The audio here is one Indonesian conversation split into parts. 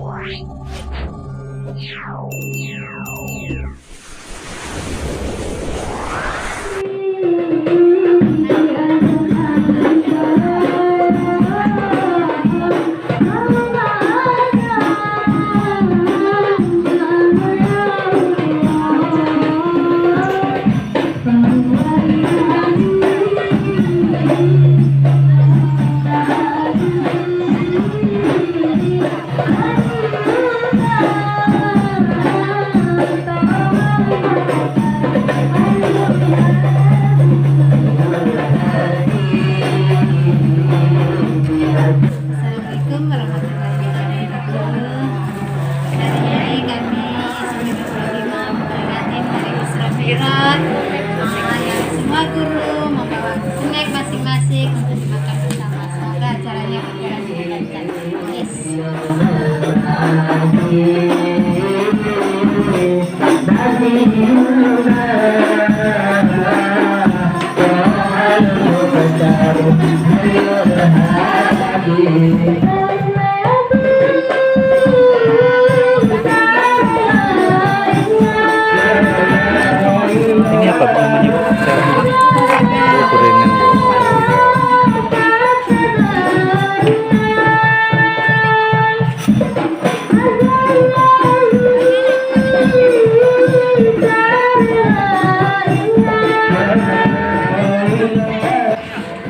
Assalamualaikum warahmatullahi wabarakatuh. Dari kami Bismillahirrahmanirrahim memperingati hari Isra Mi'raj. Yang semua guru membawa snack masing-masing untuk dimakan bersama. Semoga acaranya berjalan dengan lancar. Yes. Ini apa namanya Bu? Oh, gorengan ya.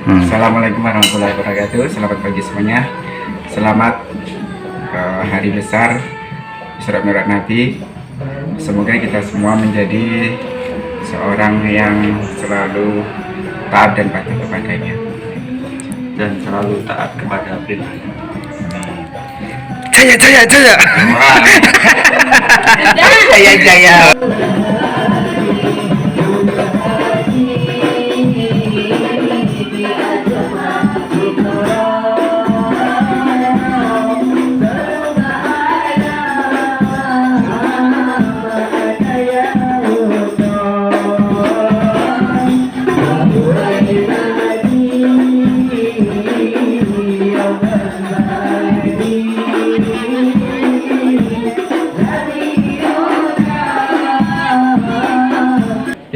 Assalamualaikum warahmatullahi wabarakatuh. Selamat pagi semuanya. Selamat hari besar Isra Mi'raj Nabi. Semoga kita semua menjadi seorang yang selalu taat dan patuh kepadanya Dan selalu taat kepada perintahnya. Jaya. Jaya.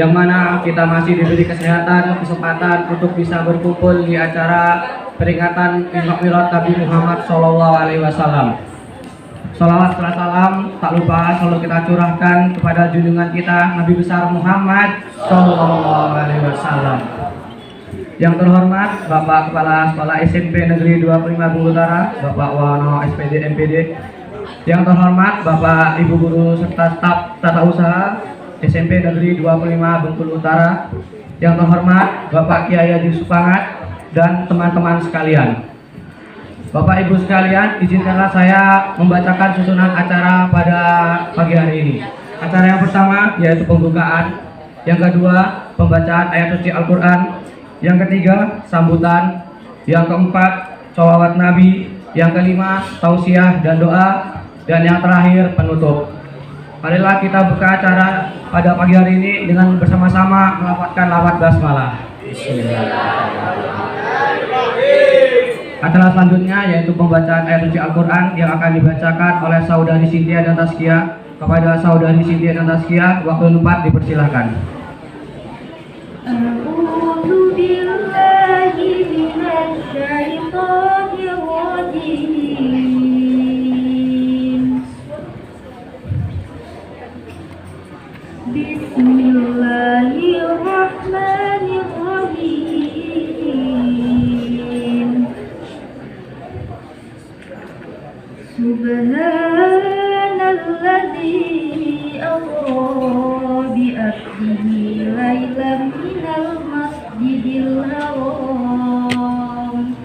Yang mana kita masih diberi kesempatan untuk bisa berkumpul di acara peringatan Isra Mi'raj Nabi Muhammad SAW. Salawat serta salam tak lupa selalu kita curahkan kepada junjungan kita Nabi besar Muhammad SAW. Yang terhormat Bapak Kepala Sekolah SMP Negeri 25 Bengkulu Utara, Bapak Wano SPD MPD. Yang terhormat Bapak Ibu Guru serta staf tata usaha SMP Negeri 25 Bengkulu Utara. Yang terhormat Bapak Kiai Haji Supangat dan teman-teman sekalian. Bapak Ibu sekalian, izinkanlah saya membacakan susunan acara pada pagi hari ini. Acara yang pertama yaitu pembukaan, yang kedua pembacaan ayat suci Al-Quran, yang ketiga sambutan, yang keempat sholawat Nabi, yang kelima tausiah dan doa, dan yang terakhir penutup. Marilah kita buka acara pada pagi hari ini dengan bersama-sama melafadzkan lafaz basmalah. Acara selanjutnya yaitu pembacaan ayat suci Al-Quran yang akan dibacakan oleh Saudari Cynthia dan Taskia. Kepada Saudari Cynthia dan Taskia, waktu tempat dipersilakan. A'udzu billahi minasy syaithanir rajim. Bismillahirrahmanirrahim. Subhanalladzi asra bi abdihi lailan minal masjidil haram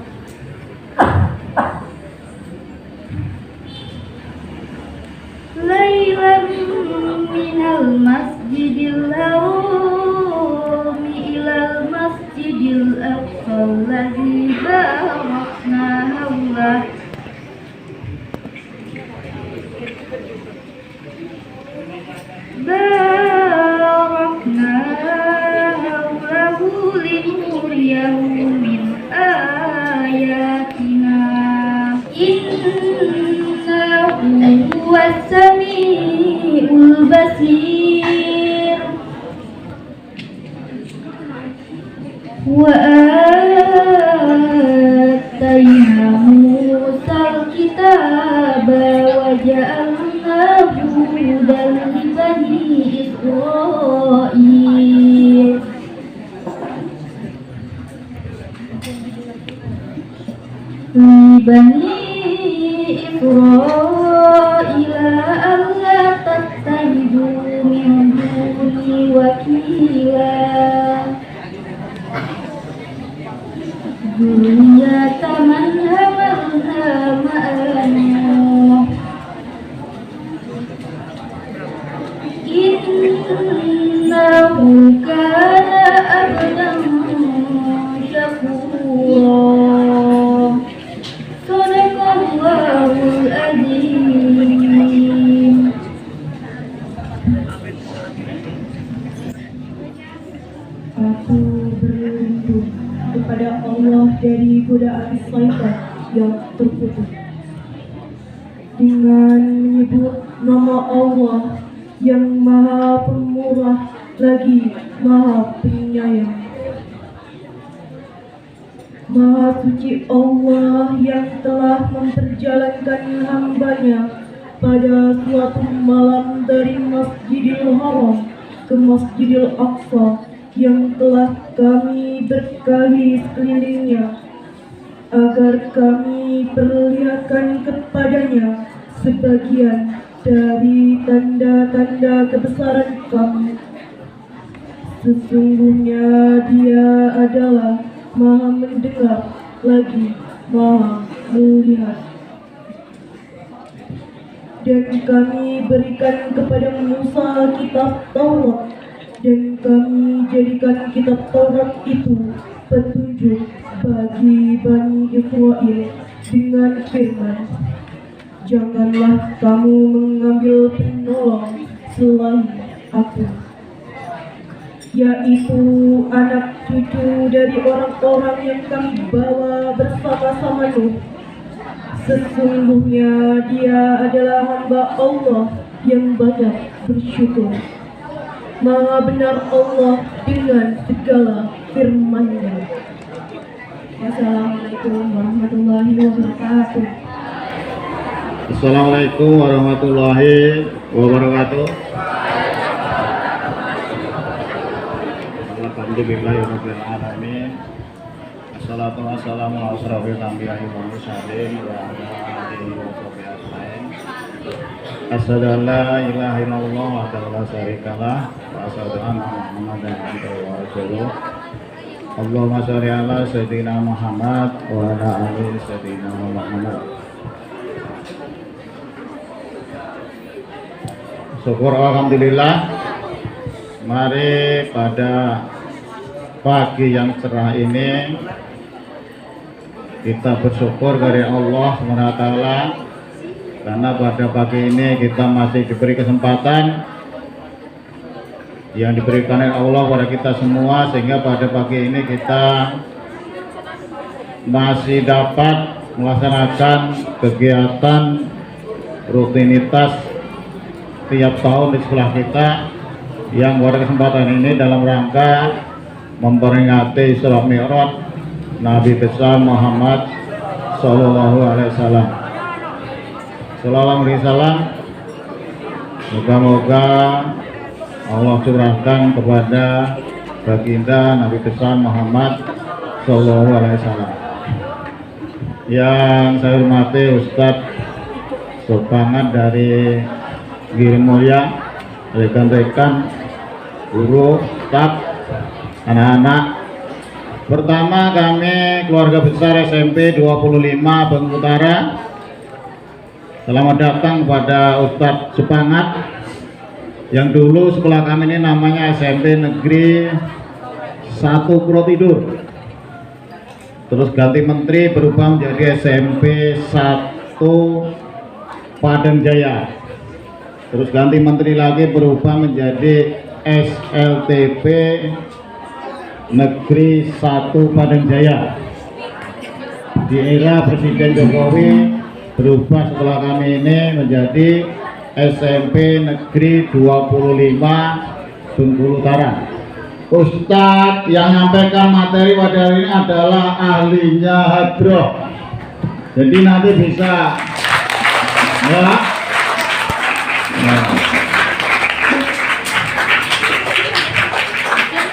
minal masjidil haram ilal masjidil aqsa alladzi barakna hawlah linuriyahu min ayatina innahu was-sami'ul basir. Wa atayna Musal kitaba wa ja'alnahu hudan li bani Israil. Bani Israil alla tattahidu min duni wakila Zurriyata man hamalna ma'anu innahu kana abdan syakura. Sadaqallahul Azim. Aku berlindung kepada Allah dari godaan syaitan yang terputus dengan menyebut nama Allah yang Maha Pemurah lagi Maha Penyayang. Maha suci Allah yang telah memperjalankan hambanya pada suatu malam dari Masjidil Haram ke Masjidil Aqsa yang telah kami berkahi sekelilingnya, agar kami perlihatkan kepadanya sebagian dari tanda-tanda kebesaran kami. Sesungguhnya Dia adalah Maha mendengar lagi Maha melihat. Dan kami berikan kepada Musa kitab Taurat, dan kami jadikan kitab Taurat itu petunjuk bagi Bani Israel dengan firman, janganlah kamu mengambil penolong selain aku, yaitu anak cucu dari orang-orang yang kami bawa bersama-sama Nuh. Sesungguhnya Dia adalah hamba Allah yang banyak bersyukur. Maha benar Allah dengan segala firman-Nya. Wassalamualaikum warahmatullahi wabarakatuh. Assalamualaikum warahmatullahi wabarakatuh. Alhamdulillahirabbil alamin. Assalatu wassalamu ala asyrofil anbiya'i wal mursalin wa ala alihi wa sahbihi ajmain. Asyhadu an la ilaha illallah wahdahu la syarikalah wa asyhadu anna Muhammadan abduhu wa rasuluh. Allahumma shalli ala sayyidina Muhammad wa ala ali sayyidina Muhammad. Syukur alhamdulillah. Mari pada pagi yang cerah ini kita bersyukur dari Allah SWT, karena pada pagi ini kita masih diberi kesempatan yang diberikan oleh Allah pada kita semua, sehingga pada pagi ini kita masih dapat melaksanakan kegiatan rutinitas tiap tahun di sekolah kita, yang pada kesempatan ini dalam rangka memperingati Isra Mi'raj Nabi besar Muhammad Sallallahu Alaihi Wasallam. Sallallahu Alaihi Wasallam. Moga-moga Allah curahkan kepada baginda Nabi besar Muhammad Sallallahu Alaihi Wasallam. Yang saya hormati Ustadz Sopangan dari Giri Mulya, rekan-rekan, guru, staf, anak-anak. Pertama, kami keluarga besar SMP 25 Bengkulu Utara, selamat datang kepada Ustadz Sepangat, yang dulu sekolah kami ini namanya SMP Negeri 1 Pulau Tidur, terus ganti menteri berubah menjadi SMP 1 Padang Jaya, terus ganti menteri lagi berubah menjadi SLTP Negeri 1 Padang Jaya. Di era Presiden Jokowi berubah sekolah kami ini menjadi SMP Negeri 25 Bengkulu Utara. Ustadz yang menyampaikan materi pada hari ini adalah ahlinya hadroh. Jadi nanti bisa ya.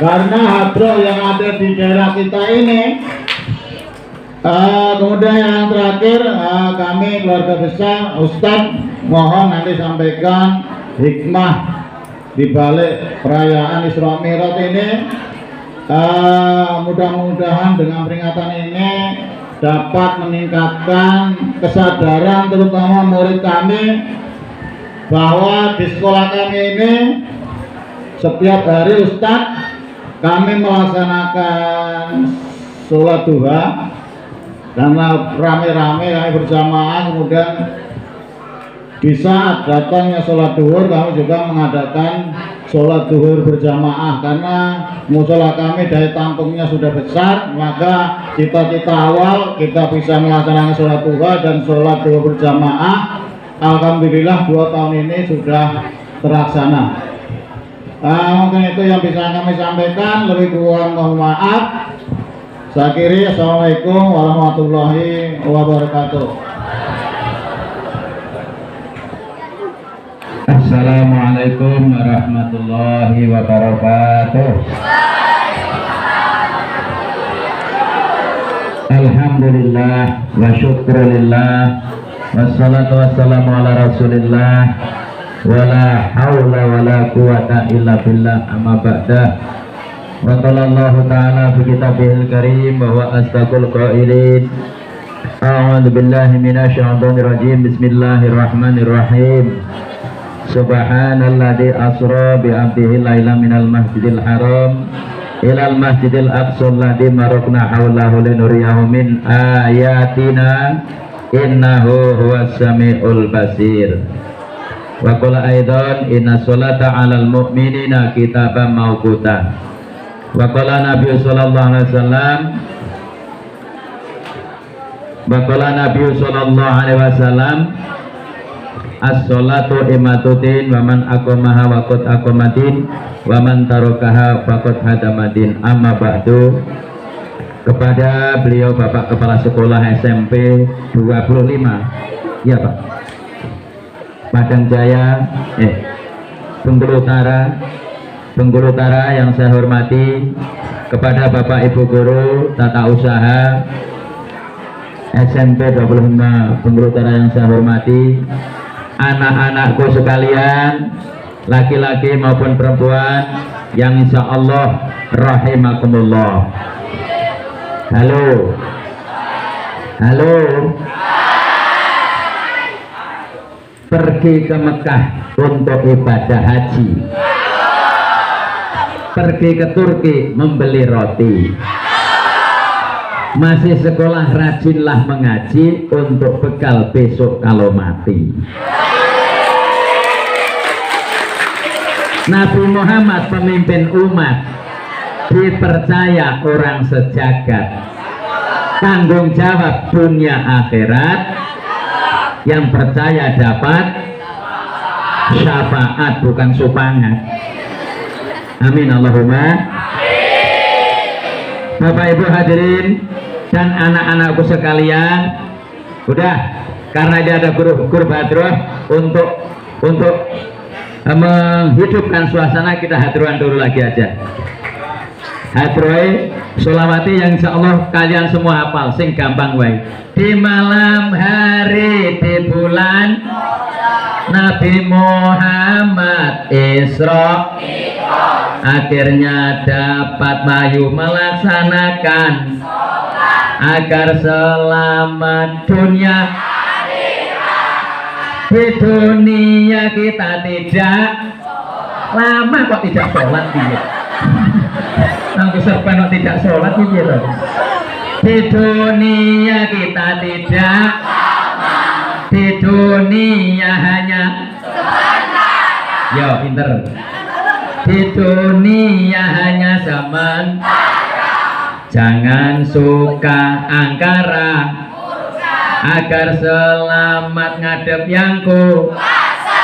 Karena hadroh yang ada di daerah kita ini, kemudian yang terakhir kami keluarga besar Ustadz mohon nanti sampaikan hikmah di balik perayaan Isra Mi'raj ini. Mudah-mudahan dengan peringatan ini dapat meningkatkan kesadaran terutama murid kami bahwa di sekolah kami ini setiap hari Ustadz kami melaksanakan sholat duha karena rame-rame kami berjamaah. Kemudian di saat datangnya sholat duhur kami juga mengadakan sholat duhur berjamaah karena musola kami daya tampungnya sudah besar, maka cita-cita awal kita bisa melaksanakan sholat duha dan sholat duhur berjamaah. Alhamdulillah 2 tahun ini sudah terlaksana. Mungkin itu yang bisa kami sampaikan, lebih kurang mohon maaf. Saya akhiri, assalamualaikum warahmatullahi wabarakatuh. Assalamualaikum warahmatullahi wabarakatuh. Alhamdulillah wa syukrulillah wassalatu wassalamu ala rasulillah wala hawla wala quwata illa billah amma ba'da. Wa qala Allah ta'ala fi kitabihil karim wa huwa asdaqul qailin. A'udzu billahi minasy syaithanir rajim. Bismillahirrahmanirrahim. Subhanalladzi asra bi 'abdihi lailan minal masjidil haram ilal masjidil aqsa alladzi barakna haulahu linuriyahu min ayatina innahu huwas samiul basir. Wa qala aidan inna sholata 'alal mu'minina kitaban mawquta. Wa qala Nabi sallallahu alaihi wasallam as-sholatu imatuddin wa man aqamaha waqad aqamatin wa man tarakaha faqad hadamatin. Amma ba'du. Kepada beliau Bapak Kepala Sekolah SMP 25 ya Pak Padang Jaya Bengkulu Utara yang saya hormati, kepada Bapak Ibu Guru Tata Usaha SMP 25 Bengkulu Utara yang saya hormati, anak-anakku sekalian, laki-laki maupun perempuan yang insya Allah rahimakumullah. Halo. Pergi ke Mekah untuk ibadah haji, pergi ke Turki membeli roti, masih sekolah rajinlah mengaji untuk bekal besok kalau mati. Nabi Muhammad pemimpin umat, dipercaya orang sejagat, tanggung jawab dunia akhirat. Yang percaya dapat syafaat bukan supangat. Amin Allahumma. Bapak Ibu hadirin dan anak-anakku sekalian, udah karena dia ada guru hadroh untuk menghidupkan suasana, kita hadrohan dulu lagi aja. Hadroh sholawati yang insya Allah kalian semua hafal, sing gampang wae. Di malam hari di bulan Nabi Muhammad Isra, akhirnya dapat mayu melaksanakan agar selamat dunia. Di dunia kita tidak lama kok tidak sholat dia. Nangku serban kok tidak sholat gitu. Di dunia kita tidak, di dunia hanya yo pinter. Di dunia hanya zaman, jangan suka angkara, agar selamat ngadep yang ku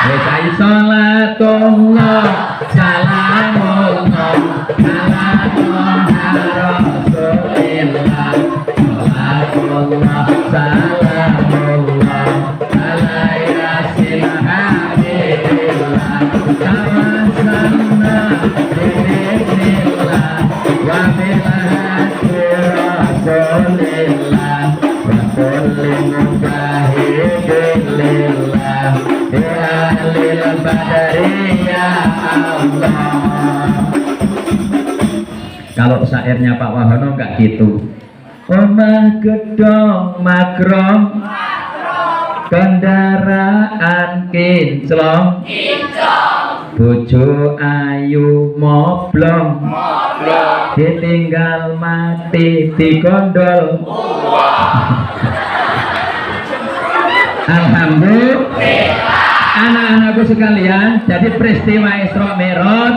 Wesai sholatullah salamullah ala toha rasulillah sholatullah salamullah ala yasin habibillah tawasanna bismillah wa bilhati rasulillah wa kulli mubahidillah bi'alil badari ya Allah. Kalau syairnya Pak Wahono enggak gitu. Omah gedong makrong kendaraan kinclong bojo ayu moblong ditinggal mati digondol. Alhamdulillah. Anak-anakku sekalian, jadi peristiwa Isra Mi'raj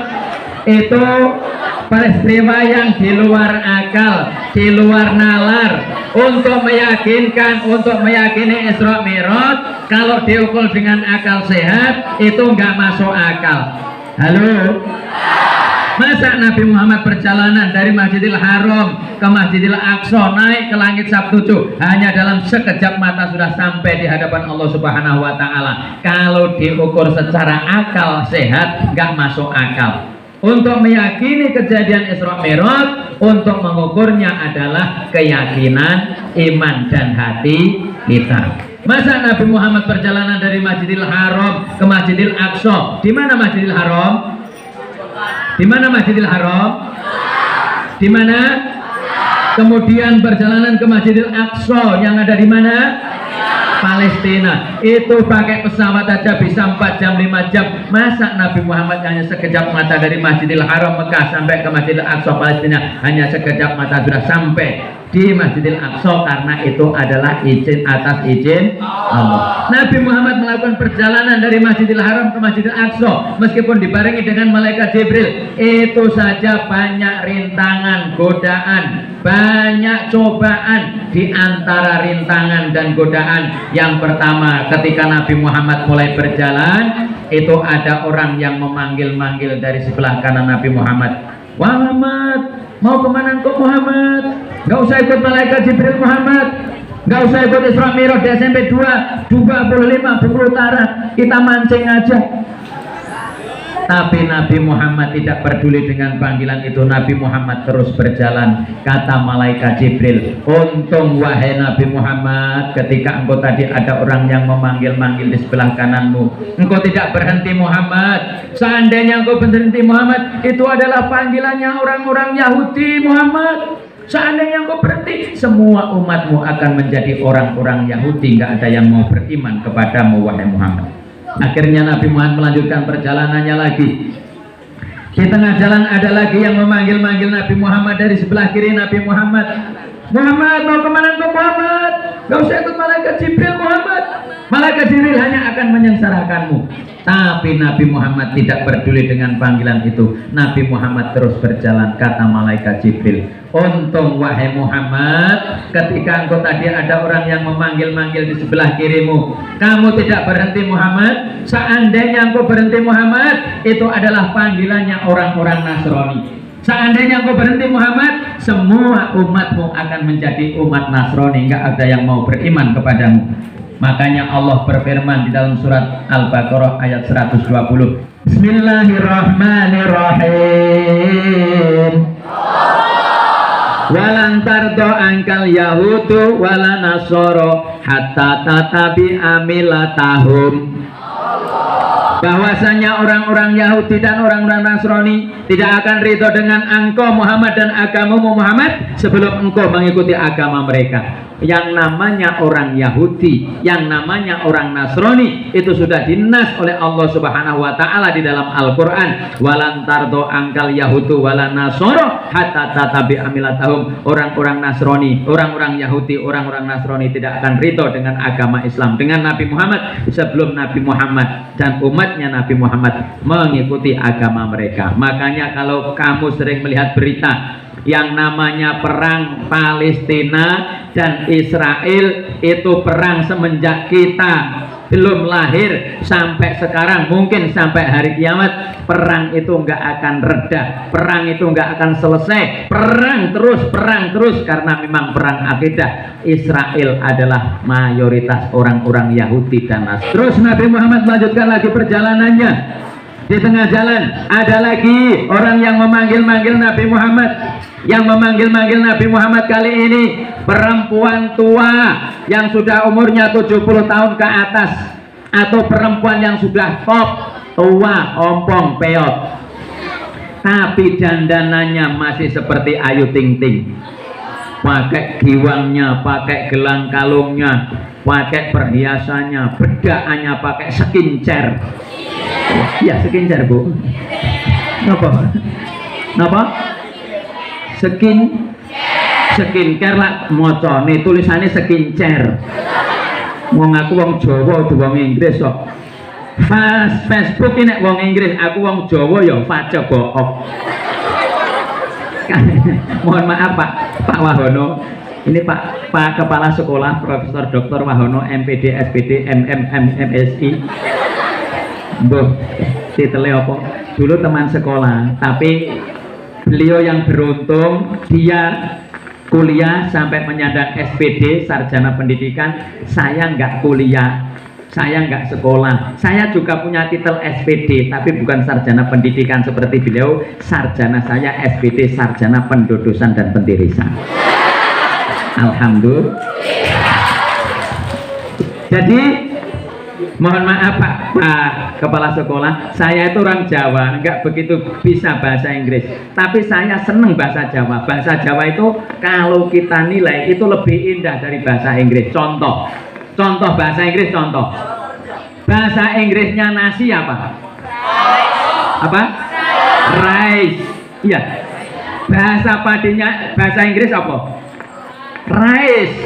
itu peristiwa yang di luar akal, di luar nalar. Untuk meyakini Isra Mi'raj, kalau diukur dengan akal sehat itu nggak masuk akal. Halo? Masa Nabi Muhammad perjalanan dari Masjidil Haram ke Masjidil Aqsa naik ke langit Sabtu hanya dalam sekejap mata sudah sampai di hadapan Allah Subhanahu wa taala. Kalau diukur secara akal sehat nggak masuk akal. Untuk meyakini kejadian Isra Mi'raj, untuk mengukurnya adalah keyakinan, iman dan hati kita. Masa Nabi Muhammad perjalanan dari Masjidil Haram ke Masjidil Aqsa? Di mana Masjidil Haram? Di mana Masjidil Haram? Di mana? Kemudian perjalanan ke Masjidil Aqsa yang ada di mana? Palestina. Itu pakai pesawat aja bisa 4 jam 5 jam. Masa Nabi Muhammad hanya sekejap mata dari Masjidil Haram Mekah sampai ke Masjidil Aqsa Palestina, hanya sekejap mata sudah sampai di Masjidil Aqsa, karena itu adalah izin atas izin Allah. Nabi Muhammad melakukan perjalanan dari Masjidil Haram ke Masjidil Aqsa meskipun dibarengi dengan malaikat Jibril, itu saja banyak rintangan, godaan, banyak cobaan. Di antara rintangan dan godaan, yang pertama ketika Nabi Muhammad mulai berjalan, itu ada orang yang memanggil-manggil dari sebelah kanan Nabi Muhammad. Muhammad, mau kemana engkau Muhammad? Gak usah ikut malaikat Jibril Muhammad, gak usah ikut Isra Mi'raj di SMP 2 25 Bengkulu Utara, kita mancing aja. Tapi Nabi Muhammad tidak peduli dengan panggilan itu. Nabi Muhammad terus berjalan. Kata malaikat Jibril, untung wahai Nabi Muhammad, ketika engkau tadi ada orang yang memanggil-manggil di sebelah kananmu, engkau tidak berhenti Muhammad. Seandainya engkau berhenti Muhammad, itu adalah panggilannya orang-orang Yahudi Muhammad. Seandainya engkau berhenti, semua umatmu akan menjadi orang-orang Yahudi. Nggak ada yang mau beriman kepadamu wahai Muhammad. Akhirnya Nabi Muhammad melanjutkan perjalanannya lagi. Di tengah jalan ada lagi yang memanggil-manggil Nabi Muhammad dari sebelah kiri Nabi Muhammad. Muhammad, mau kemana engkau Muhammad? Gak usah ikut malaikat Jibril Muhammad. Malaikat Jibril hanya akan menyengsarakanmu. Tapi Nabi Muhammad tidak peduli dengan panggilan itu. Nabi Muhammad terus berjalan. Kata malaikat Jibril, untung wahai Muhammad, ketika engkau tadi ada orang yang memanggil-manggil di sebelah kirimu, kamu tidak berhenti Muhammad. Seandainya engkau berhenti Muhammad, itu adalah panggilannya orang-orang Nasrani. Seandainya engkau berhenti Muhammad, semua umatmu akan menjadi umat Nasrani. Enggak ada yang mau beriman kepadamu. Makanya Allah berfirman di dalam surat Al-Baqarah ayat 120. Bismillahirrahmanirrahim. Walan tardo angkal yahudu wala nasoro hatta tatabi amilatahum. Bahwasanya orang-orang Yahudi dan orang-orang Nasrani tidak akan ridho dengan engkau Muhammad dan agamamu Muhammad sebelum engkau mengikuti agama mereka. Yang namanya orang Yahudi, yang namanya orang Nasrani, itu sudah dinas oleh Allah Subhanahu wa taala di dalam Al-Qur'an. Walan tardo angkal yahudu wala nasoro hatta tatabi amilatahum. Orang-orang Nasrani, orang-orang Yahudi, orang-orang Nasrani tidak akan ridho dengan agama Islam, dengan Nabi Muhammad sebelum Nabi Muhammad dan umatnya Nabi Muhammad mengikuti agama mereka. Makanya kalau kamu sering melihat berita yang namanya perang Palestina dan Israel, itu perang semenjak kita belum lahir sampai sekarang, mungkin sampai hari kiamat, perang itu nggak akan reda, perang itu nggak akan selesai, perang terus karena memang perang akidah. Israel adalah mayoritas orang-orang Yahudi dan Nasrani. Terus Nabi Muhammad melanjutkan lagi perjalanannya. Di tengah jalan ada lagi orang yang memanggil-manggil Nabi Muhammad. Yang memanggil-manggil Nabi Muhammad kali ini perempuan tua yang sudah umurnya 70 tahun ke atas, atau perempuan yang sudah top, tua, ompong, peot, tapi dandanannya masih seperti Ayu Ting Ting. Pakai giwangnya, pakai gelang kalungnya, pakai perhiasannya, bedaannya pakai skincare. Ya, skincare, Bu. Napa? Skincare lah mocone tulisannya skincare. Wong aku wong Jawa udah wong Inggris kok. Facebook ini wong Inggris, aku wong Jawa ya face bohong. Mohon maaf Pak Wahono. Ini Pak Kepala Sekolah Profesor Dr. Wahono MPD SPD MSI. Mbah, titelnya apa? Dulu teman sekolah, tapi beliau yang beruntung, dia kuliah sampai menyandang SPD, sarjana pendidikan. Saya nggak kuliah, saya nggak sekolah. Saya juga punya titel SPD, tapi bukan sarjana pendidikan seperti beliau. Sarjana saya SPD, sarjana pendodosan dan pentirisan. Alhamdulillah. Jadi mohon maaf Pak Kepala Sekolah, saya itu orang Jawa, nggak begitu bisa bahasa Inggris, tapi saya seneng bahasa Jawa. Bahasa Jawa itu kalau kita nilai itu lebih indah dari bahasa Inggris. Contoh bahasa Inggris, contoh bahasa Inggrisnya nasi apa? Rice. Iya. Bahasa Inggris apa? Rice.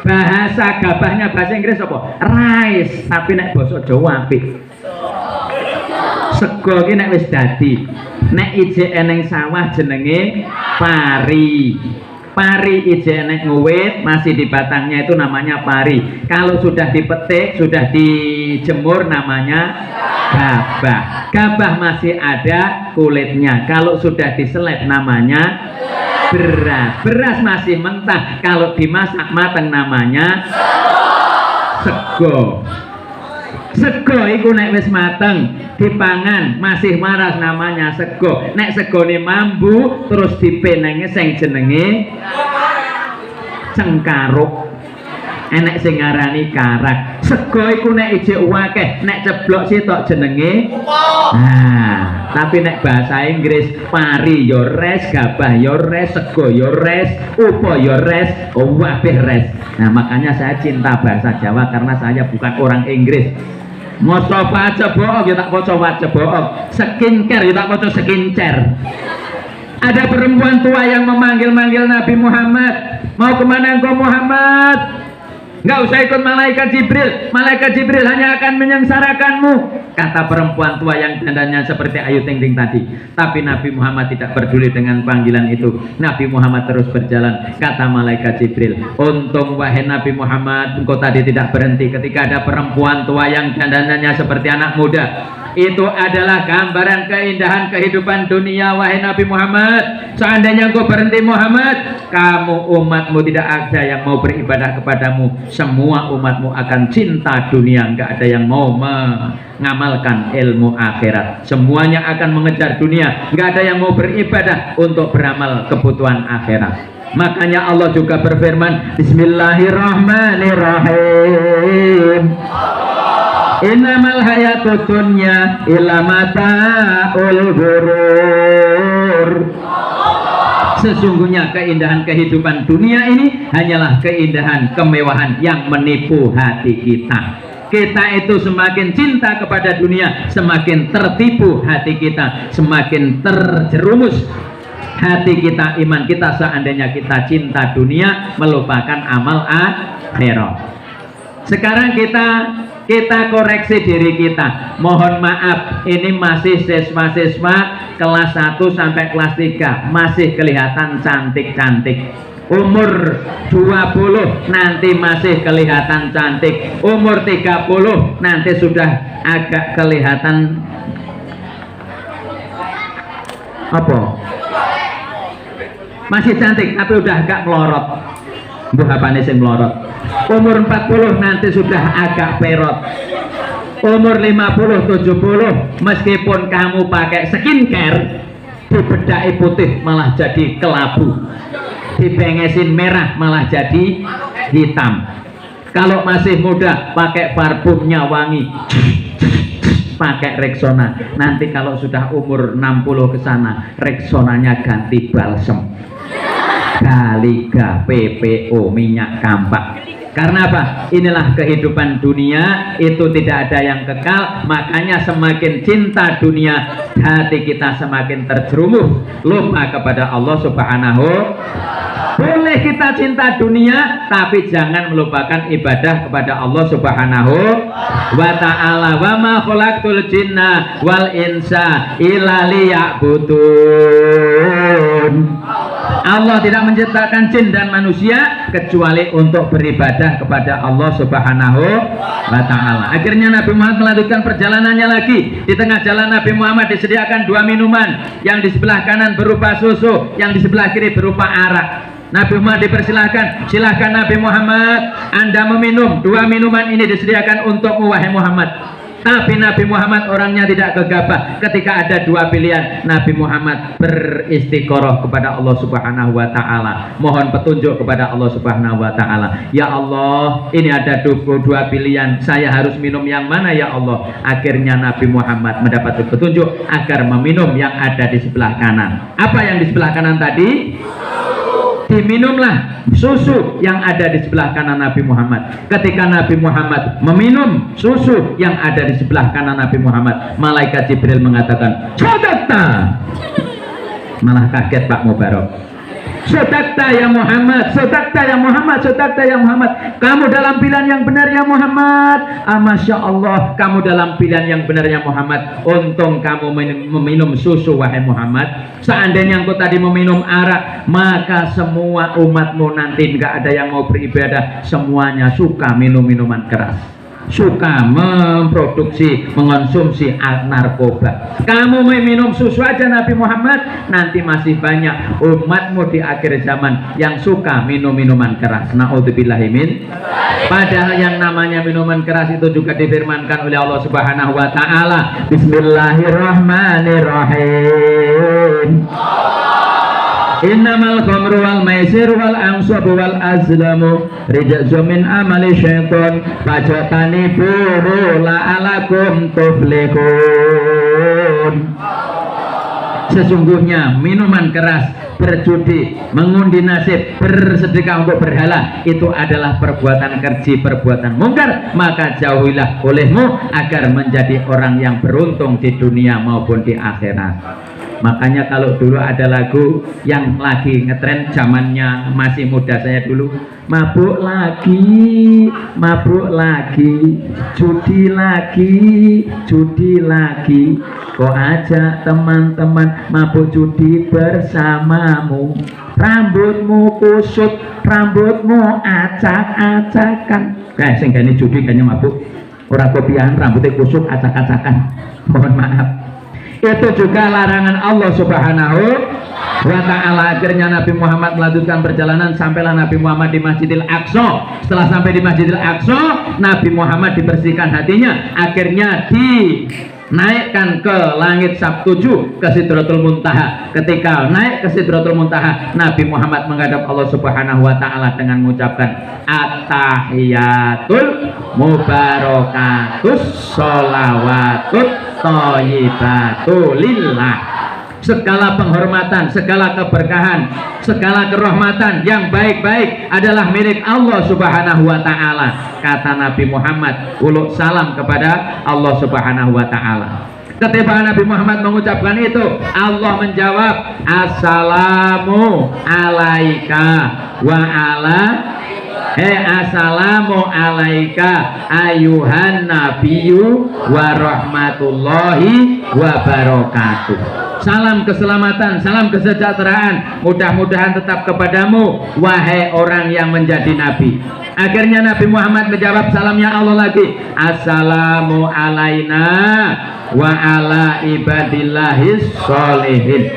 Bahasa gabahnya bahasa Inggris apa? Rice. Tapi nek basa Jawa apik. Sego ki nek wis dadi, nek ijek eneng sawah jenenge pari. Pari ijek eneng nguwit masih di batangnya itu namanya pari. Kalau sudah dipetik, sudah dijemur namanya gabah. Gabah masih ada kulitnya. Kalau sudah diselep namanya beras. Beras masih mentah, kalau dimasak matang namanya sego. Sego iku nek wis mateng dipangan masih waras namanya sego. Nek segone mambu terus dipenenge sing jenenge cengkaruk. Enek sing ngarani karak. Sego iku nek ijek akeh, nek ceblok sitok jenenge nah, tapi nek bahasa Inggris pari yo res, gabah yo res, sego yo res, upo yo res, kabeh res. Nah, makanya saya cinta bahasa Jawa karena saya bukan orang Inggris. Mustafa aja bohong, ya tak poco aja bohong. Skincare, ya tak poco skincare. Ada perempuan tua yang memanggil-manggil Nabi Muhammad. Mau kemana engkau Muhammad? Nggak usah ikut malaikat Jibril. Malaikat Jibril hanya akan menyengsarakanmu, kata perempuan tua yang dandannya seperti Ayu Ting Ting tadi. Tapi Nabi Muhammad tidak peduli dengan panggilan itu. Nabi Muhammad terus berjalan. Kata malaikat Jibril, untung wahai Nabi Muhammad, engkau tadi tidak berhenti ketika ada perempuan tua yang dandanannya seperti anak muda. Itu adalah gambaran keindahan kehidupan dunia wahai Nabi Muhammad. Seandainya engkau berhenti Muhammad, kamu umatmu tidak ada yang mau beribadah kepadamu. Semua umatmu akan cinta dunia, enggak ada yang mau mengamalkan ilmu akhirat. Semuanya akan mengejar dunia, enggak ada yang mau beribadah untuk beramal kebutuhan akhirat. Makanya Allah juga berfirman, Bismillahirrahmanirrahim. Innamal hayatud dunya illa mata'ul ghurur. Sesungguhnya keindahan kehidupan dunia ini hanyalah keindahan kemewahan yang menipu hati kita. Kita itu semakin cinta kepada dunia, semakin tertipu hati kita, semakin terjerumus hati kita, iman kita seandainya kita cinta dunia melupakan amal akhirat. Sekarang kita koreksi diri kita. Mohon maaf, ini masih siswa-siswa kelas 1 sampai kelas 3, masih kelihatan cantik-cantik. Umur 20 nanti masih kelihatan cantik. Umur 30 nanti sudah agak kelihatan apa? Masih cantik tapi udah agak melorot. Mbuh apane sing melorot? Umur 40 nanti sudah agak perot. Umur 50, 70 meskipun kamu pakai skincare dibedai putih malah jadi kelabu, dibengesin merah malah jadi hitam. Kalau masih muda pakai parfumnya wangi, pakai Rexona. Nanti kalau sudah umur 60 ke sana, Rexonanya ganti balsem, Galiga, PPO, minyak kampak. Karena apa? Inilah kehidupan dunia, itu tidak ada yang kekal. Makanya semakin cinta dunia, hati kita semakin terjerumus, lupa kepada Allah Subhanahu. Boleh kita cinta dunia, tapi jangan melupakan ibadah kepada Allah Subhanahu wa ta'ala. Wa ma khalaqtul jinna wal insa illa liya'budun. Allah tidak menciptakan jin dan manusia kecuali untuk beribadah kepada Allah Subhanahu wa ta'ala. Akhirnya Nabi Muhammad melanjutkan perjalanannya lagi. Di tengah jalan Nabi Muhammad disediakan 2 minuman, yang di sebelah kanan berupa susu, yang di sebelah kiri berupa arak. Nabi Muhammad dipersilahkan, silahkan Nabi Muhammad, Anda meminum 2 minuman ini disediakan untukmu wahai Muhammad. Tapi Nabi Muhammad orangnya tidak gegabah. Ketika ada 2 pilihan, Nabi Muhammad beristiqoroh kepada Allah Subhanahu wa ta'ala, mohon petunjuk kepada Allah Subhanahu wa ta'ala. Ya Allah, ini ada 2 pilihan, saya harus minum yang mana ya Allah? Akhirnya Nabi Muhammad mendapat petunjuk agar meminum yang ada di sebelah kanan. Apa yang di sebelah kanan tadi? Diminumlah susu yang ada di sebelah kanan Nabi Muhammad. Ketika Nabi Muhammad meminum susu yang ada di sebelah kanan Nabi Muhammad, malaikat Jibril mengatakan, "Sadaqta." Malah kaget Pak Mubarok. "Sadaqta ya Muhammad, sadaqta ya Muhammad, sadaqta ya Muhammad." Kamu dalam pilihan yang benar ya Muhammad. Masya Allah, kamu dalam pilihan yang benar ya Muhammad. Untung kamu meminum susu wahai Muhammad. Seandainya engkau tadi meminum arak, maka semua umatmu nanti nggak ada yang mau beribadah. Semuanya suka minum minuman keras, suka memproduksi, mengonsumsi narkoba. Kamu minum susu aja Nabi Muhammad, nanti masih banyak umatmu di akhir zaman yang suka minum minuman keras. Na'udzubillahimin. Padahal yang namanya minuman keras itu juga difirmankan oleh Allah Subhanahu wa ta'ala, Bismillahirrahmanirrahim. Innamal khamru wal maisir wal ansabu wal azlamu rijzum min amali syaiton fajtanibu la'alakum tuflihun. Sesungguhnya minuman keras, berjudi, mengundi nasib, bersedekah untuk berhala, itu adalah perbuatan keji, perbuatan mungkar. Maka jauhilah olehmu agar menjadi orang yang beruntung di dunia maupun di akhirat. Makanya kalau dulu ada lagu yang lagi ngetren zamannya masih muda saya dulu, mabuk lagi, judi lagi, kok ajak teman-teman mabuk judi bersamamu, rambutmu kusut, rambutmu acak-acakan. Kayak sing gani judi kayaknya mabuk, orang kopian rambutnya kusut acak-acakan. Mohon maaf. Itu juga larangan Allah Subhanahu wa ta'ala. Akhirnya Nabi Muhammad melanjutkan perjalanan, sampailah Nabi Muhammad di Masjidil Aqsa. Setelah sampai di Masjidil Aqsa, Nabi Muhammad dibersihkan hatinya. Akhirnya dinaikkan ke langit Sabtuju, ke Sidratul Muntaha. Ketika naik ke Sidratul Muntaha, Nabi Muhammad menghadap Allah Subhanahu wa ta'ala dengan mengucapkan at-tahiyatul mubarakatus sholawatut thayyibatu lillah. Segala penghormatan, segala keberkahan, segala kerahmatan yang baik-baik adalah milik Allah Subhanahu wa ta'ala. Kata Nabi Muhammad, uluk salam kepada Allah Subhanahu wa ta'ala. Ketika Nabi Muhammad mengucapkan itu, Allah menjawab, assalamu alaika wa ala assalamu alaika ayuhan nabiyyu wa rahmatullahi wa barakatuh. salam keselamatan, salam kesejahteraan mudah-mudahan tetap kepadamu wahai orang yang menjadi nabi. Akhirnya Nabi Muhammad menjawab salamnya Allah lagi, assalamu alaina wa ala ibadillahis sholihin.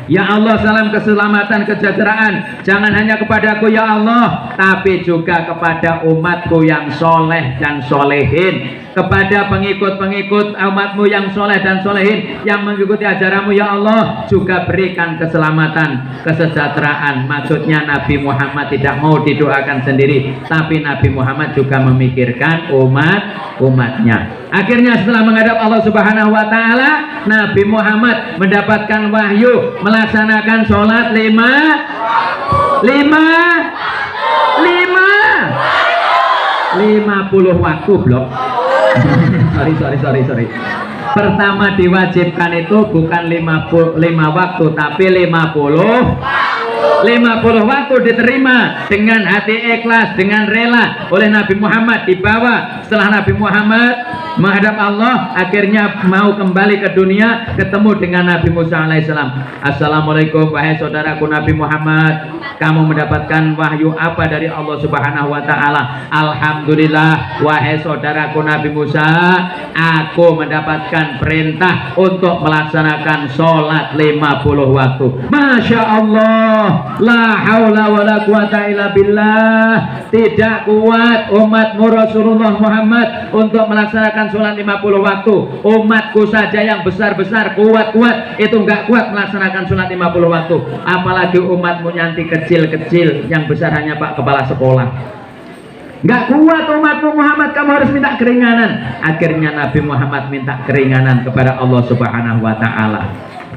Ya Allah, salam keselamatan, kesejahteraan jangan hanya kepadaku ya Allah, tapi juga kepada umatku yang soleh dan solehin, kepada pengikut-pengikut umatmu yang soleh dan solehin yang mengikuti ajaranmu ya Allah, juga berikan keselamatan, kesejahteraan. Maksudnya Nabi Muhammad tidak mau didoakan sendiri, tapi Nabi Muhammad juga memikirkan umatnya. Akhirnya setelah menghadap Allah Subhanahu wa taala, Nabi Muhammad mendapatkan wahyu melaksanakan sholat 50 waktu blok. sorry. Pertama diwajibkan itu bukan 55 waktu tapi 50 waktu diterima dengan hati ikhlas, dengan rela oleh Nabi Muhammad. Dibawa setelah Nabi Muhammad menghadap Allah, akhirnya mau kembali ke dunia, ketemu dengan Nabi Musa alaihissalam. Assalamualaikum wahai saudaraku Nabi Muhammad, kamu mendapatkan wahyu apa dari Allah Subhanahu wa taala? Alhamdulillah wahai saudaraku Nabi Musa, aku mendapatkan perintah untuk melaksanakan sholat 50 waktu. Masya Allah, la haula wa la quwata illa billah. Tidak kuat umatmu Rasulullah Muhammad untuk melaksanakan sholat 50 waktu. Umatku saja yang besar-besar, kuat-kuat itu nggak kuat melaksanakan sholat 50 waktu, apalagi umatmu nanti kecil-kecil, yang besar hanya Pak Kepala Sekolah. Nggak kuat umatmu Muhammad, kamu harus minta keringanan. Akhirnya Nabi Muhammad minta keringanan kepada Allah Subhanahu wa ta'ala.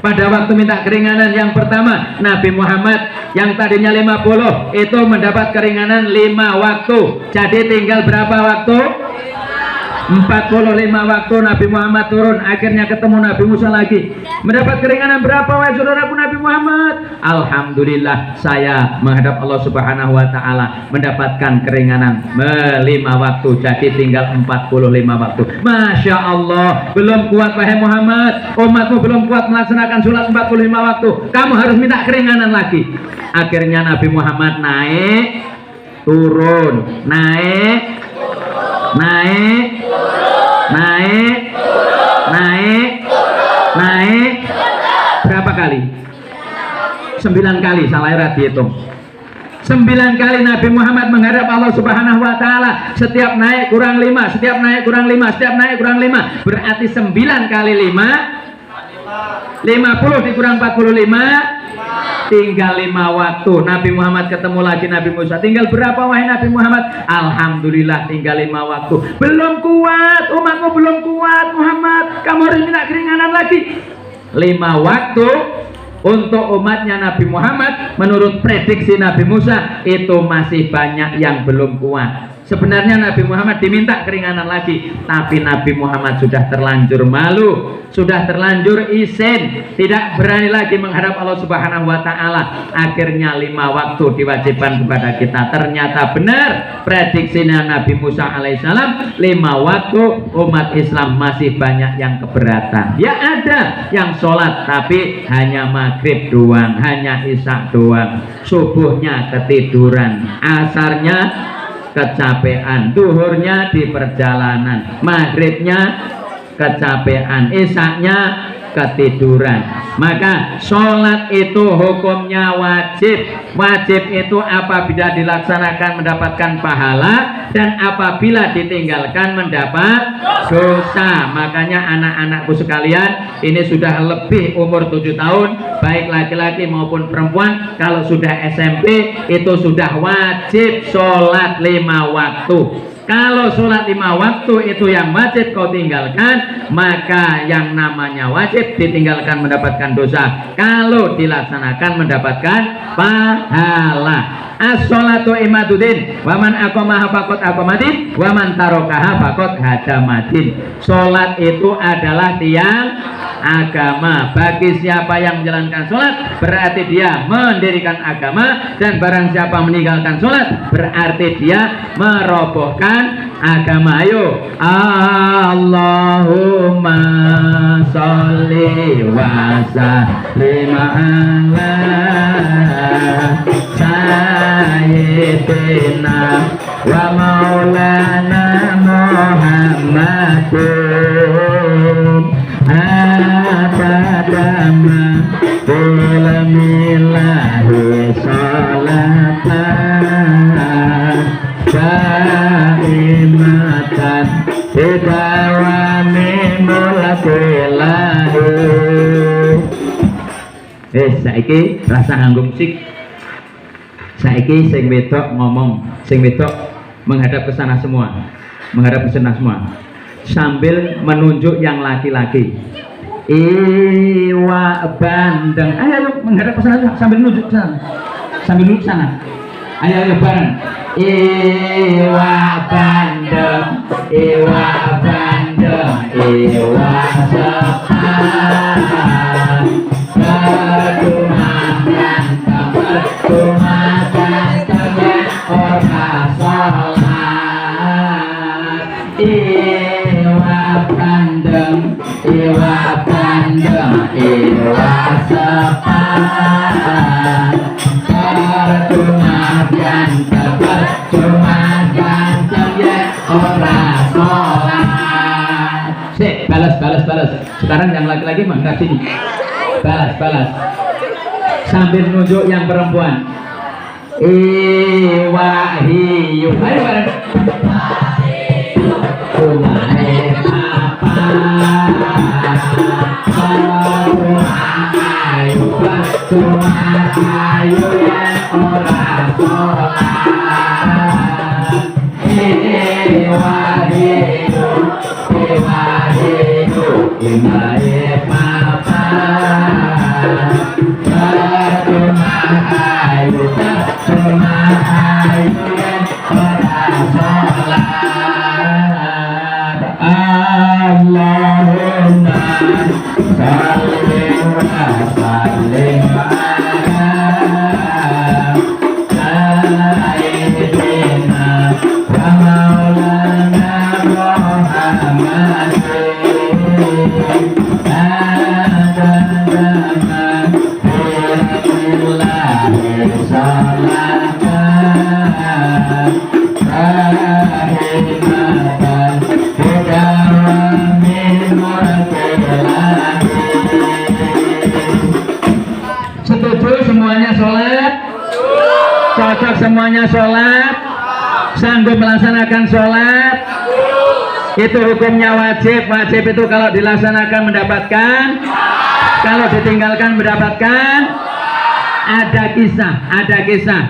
Pada waktu minta keringanan yang pertama, Nabi Muhammad yang tadinya 50 itu mendapat keringanan 5 waktu. Jadi tinggal berapa waktu? 45 waktu Nabi Muhammad turun. Akhirnya ketemu Nabi Musa lagi, mendapat keringanan berapa wahai saudaraku Nabi Muhammad? Alhamdulillah saya menghadap Allah Subhanahu wa ta'ala mendapatkan keringanan 5 waktu, jadi tinggal 45 waktu. Masya Allah, belum kuat wahai Muhammad, umatmu belum kuat melaksanakan sholat 45 waktu, kamu harus minta keringanan lagi. Akhirnya Nabi Muhammad naik turun, naik berapa kali? 9 kali, salah ya dihitung. 9 kali Nabi Muhammad menghadap Allah Subhanahu wa ta'ala. Setiap naik kurang 5, setiap naik kurang 5, setiap naik kurang 5, berarti 9 kali 5 50 dikurang 45 tinggal 5 waktu. Nabi Muhammad ketemu lagi Nabi Musa, tinggal berapa wahai Nabi Muhammad? Alhamdulillah tinggal 5 waktu. Belum kuat, umatmu belum kuat Muhammad, kamu harus minta keringanan lagi. 5 waktu untuk umatnya Nabi Muhammad, menurut prediksi Nabi Musa itu masih banyak yang belum kuat. Sebenarnya Nabi Muhammad diminta keringanan lagi, tapi Nabi Muhammad sudah terlanjur malu, sudah terlanjur izin, tidak berani lagi menghadap Allah Subhanahu wa ta'ala. Akhirnya 5 waktu diwajibkan kepada kita. Ternyata benar prediksinya Nabi Musa alaihissalam, 5 waktu umat Islam masih banyak yang keberatan. Ya ada yang sholat tapi hanya maghrib doang, hanya isya doang, subuhnya ketiduran, asarnya kecapean, duhurnya di perjalanan, maghribnya kecapean, isaknya ketiduran. Maka sholat itu hukumnya wajib. Wajib itu apabila dilaksanakan mendapatkan pahala, dan apabila ditinggalkan mendapat dosa. Makanya anak-anakku sekalian, ini sudah lebih umur 7 tahun, baik laki-laki maupun perempuan, kalau sudah SMP itu sudah wajib sholat 5 waktu. Kalau sholat 5 waktu itu yang wajib kau tinggalkan, maka yang namanya wajib ditinggalkan mendapatkan dosa. Kalau dilaksanakan mendapatkan pahala. As-sholatu imaduddin, waman aqamaha faqad aqamaddin, waman tarokaha faqad hadamaddin. Sholat itu adalah tiang agama. Bagi siapa yang menjalankan sholat berarti dia mendirikan agama, dan barang siapa meninggalkan sholat berarti dia merobohkan agama. Ayo, Allahumma sholli wa sallim ala sayyidina wa maulana Muhammadin abadama bilamillahi sholatan daimatan bidawami mulkillahi. Saiki rasa nganggo musik. Saiki sing wedok ngomong, sing wedok menghadap ke sana semua, menghadap ke sana semua, sambil menunjuk yang laki-laki. Iwa bandeng, ayo menghadap ke sana sambil menunjuk ke sana, sambil menunjuk ke sana. Ayo bareng. Iwa bandeng, iwa bandeng, iwa sepan, berdumakan berdumakan orang sholat. Iwa bandeng, iwa bandeng, iwa sepan, berdumakan berdumakan orang sholat. Sik, balas. Sekarang yang laki-laki mangkat sini. Balas. Sambil nunjuk yang perempuan. Iwa hiyu. Ayo bareng. Kumahe papa. Ayo orang sholat. Iwa hiyu. Imae papa. Allahumma salli wa sallim ala sayyidina wa maulana Muhammadin Setuju semuanya sholat? Cocok semuanya sholat? Sanggup melaksanakan sholat? Itu hukumnya wajib. Wajib itu kalau dilaksanakan mendapatkan, kalau ditinggalkan mendapatkan. Ada kisah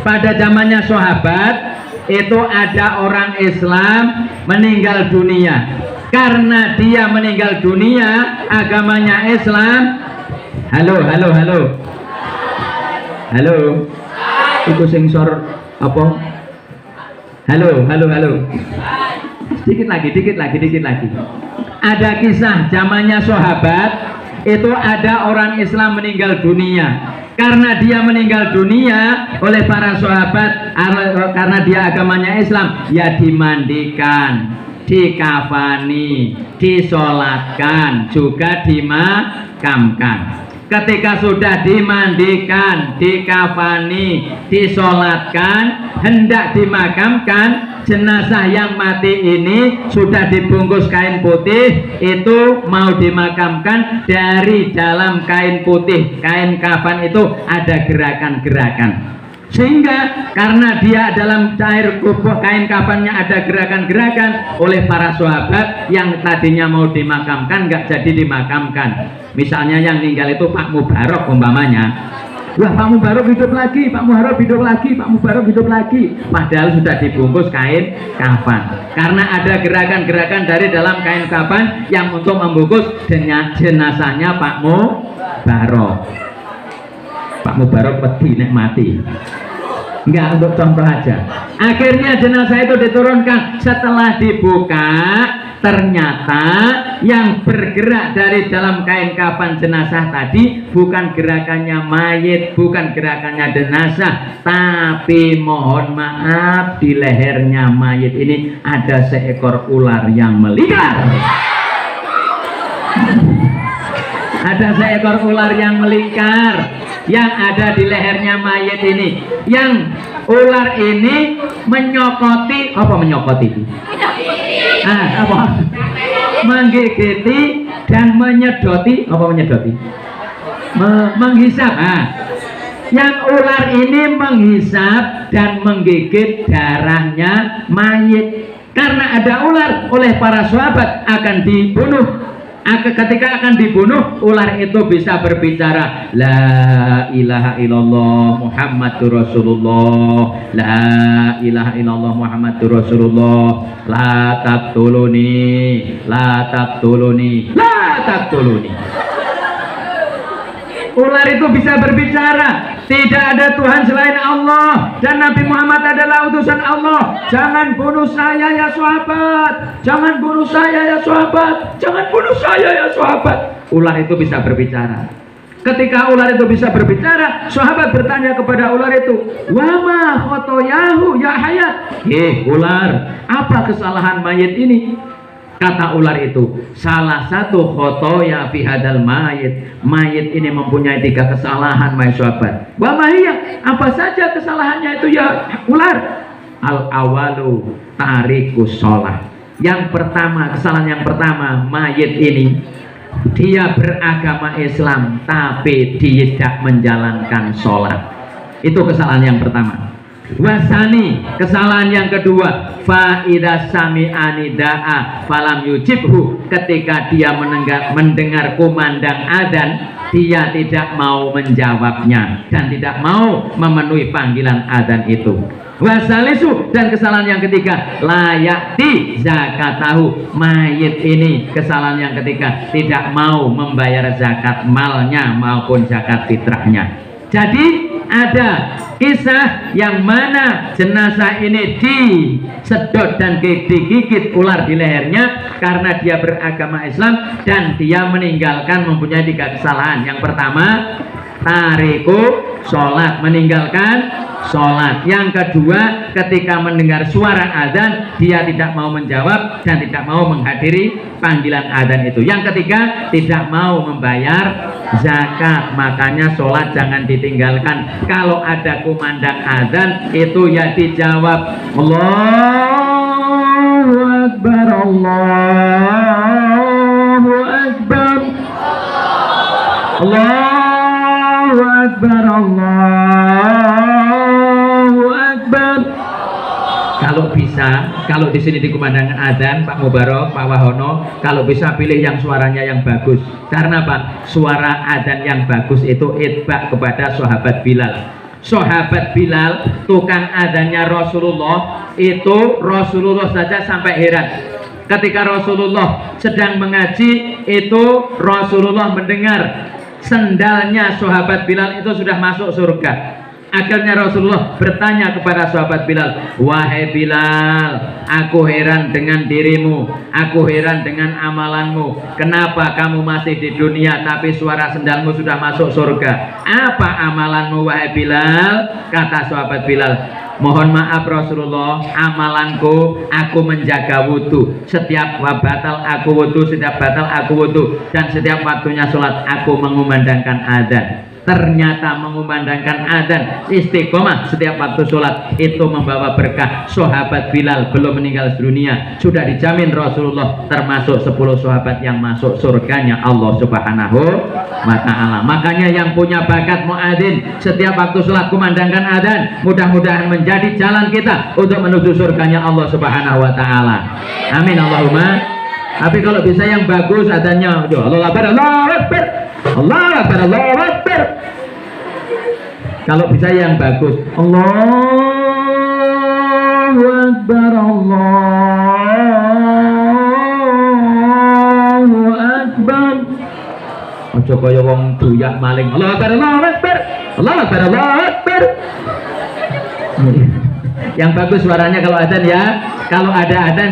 pada zamannya sahabat itu ada orang Islam meninggal dunia. Karena dia meninggal dunia agamanya Islam. Halo. Iku sing sor apa? Halo. Dikit lagi. Ada kisah zamannya sahabat itu ada orang Islam meninggal dunia. Karena dia meninggal dunia oleh para sahabat, karena dia agamanya Islam, ya dimandikan, dikafani, disolatkan, juga dimakamkan. Ketika sudah dimandikan, dikafani, disolatkan, hendak dimakamkan, jenazah yang mati ini sudah dibungkus kain putih. Itu mau dimakamkan, dari dalam kain putih, kain kafan itu ada gerakan-gerakan. Sehingga karena dia dalam cair kubur kain kafannya ada gerakan-gerakan, oleh para sahabat yang tadinya mau dimakamkan nggak jadi dimakamkan. Misalnya yang meninggal itu Pak Mubarok umpamanya, wah Pak Mubarok hidup lagi, Pak Mubarok hidup lagi, Pak Mubarok hidup lagi, padahal sudah dibungkus kain kafan. Karena ada gerakan-gerakan dari dalam kain kafan yang untuk membungkus jenazahnya Pak Mubarok. Pak Mubarok wedi nek mati. Enggak, untuk contoh aja. Akhirnya jenazah itu diturunkan. Setelah dibuka, ternyata yang bergerak dari dalam kain kafan jenazah tadi bukan gerakannya mayit, bukan gerakannya jenazah, tapi mohon maaf, di lehernya mayit ini ada seekor ular yang melingkar. Ada seekor ular yang melingkar yang ada di lehernya mayit ini. Yang ular ini menyokoti, apa menyokoti? Apa? Menggigiti dan menyedoti, apa menyedoti? Menghisap. Yang ular ini menghisap dan menggigit darahnya mayit. Karena ada ular, oleh para sahabat akan dibunuh. Ketika akan dibunuh, ular itu bisa berbicara, la ilaha illallah Muhammadur Rasulullah, la ilaha illallah Muhammadur Rasulullah, la taqtuluni, la taqtuluni, la taqtuluni. Ular itu bisa berbicara, tidak ada Tuhan selain Allah dan Nabi Muhammad adalah utusan Allah. Jangan bunuh saya ya sahabat, jangan bunuh saya ya sahabat, jangan bunuh saya ya sahabat. Ular itu bisa berbicara. Ketika ular itu bisa berbicara, sahabat bertanya kepada ular itu, wama khotoyahu ya hayat. Ular, apa kesalahan mayit ini? Kata ular itu, salah satu khotoya fi hadal mayit. Mayit ini mempunyai 3 kesalahan, my sahabat. Wa mahiyah, apa saja kesalahannya itu ya ular? Al awalu tarikus sholat. Yang pertama, kesalahan yang pertama, mayit ini dia beragama Islam tapi tidak menjalankan sholat. Itu kesalahan yang pertama. Wasani, kesalahan yang kedua, faida sami'ani da'a falam yujibhu. Ketika dia mendengar kumandang adzan, dia tidak mau menjawabnya dan tidak mau memenuhi panggilan adzan itu. Wasalisu, dan kesalahan yang ketiga, layakti zakatahu. Mayit ini kesalahan yang ketiga, tidak mau membayar zakat malnya maupun zakat fitrahnya. Jadi ada kisah yang mana jenazah ini disedot dan digigit ular di lehernya karena dia beragama Islam dan dia meninggalkan mempunyai 3 kesalahan. Yang pertama, tariku sholat, meninggalkan sholat. Yang kedua, ketika mendengar suara adzan dia tidak mau menjawab dan tidak mau menghadiri panggilan adzan itu. Yang ketiga, tidak mau membayar zakat. Makanya sholat jangan ditinggalkan. Kalau ada kumandang adzan itu ya dijawab. Allahu Akbar, Allahu Akbar, Allahu Akbar, Allahu Akbar. Kalau bisa, kalau di sini dikumandangkan adzan, Pak Mubarok, Pak Wahono, kalau bisa pilih yang suaranya yang bagus. Karena Pak, suara adzan yang bagus itu itba kepada sahabat Bilal. Sahabat Bilal, tukang adzannya Rasulullah, itu Rasulullah saja sampai heran. Ketika Rasulullah sedang mengaji, itu Rasulullah mendengar sendalnya sahabat Bilal itu sudah masuk surga. Akhirnya Rasulullah bertanya kepada sahabat Bilal, wahai Bilal, aku heran dengan dirimu, aku heran dengan amalanmu. Kenapa kamu masih di dunia tapi suara sendalmu sudah masuk surga? Apa amalanmu wahai Bilal? Kata sahabat Bilal, mohon maaf Rasulullah, amalanku aku menjaga wudhu. Setiap batal aku wudhu, setiap batal aku wudhu, dan setiap waktunya sholat aku mengumandangkan adzan. Ternyata mengumandangkan adzan istiqomah setiap waktu sholat itu membawa berkah. Sahabat Bilal belum meninggal dunia sudah dijamin Rasulullah termasuk 10 sahabat yang masuk surganya Allah Subhanahu wa ta'ala. Makanya yang punya bakat muadzin setiap waktu sholat kumandangkan adzan, mudah-mudahan menjadi jalan kita untuk menuju surganya Allah Subhanahu wa ta'ala. Amin Allahumma. Tapi kalau bisa yang bagus adzannya, Allahu Akbar, Allahu Akbar, Allahu Akbar, Allahu Akbar. Kalau bisa yang bagus, Allahu Akbar, Allahu Akbar. Ojo kaya wong duyak maling. Allahu Akbar, Allahu Akbar, Allahu Akbar, Allahu Akbar. Yang bagus suaranya kalau adzan ya. Kalau ada adzan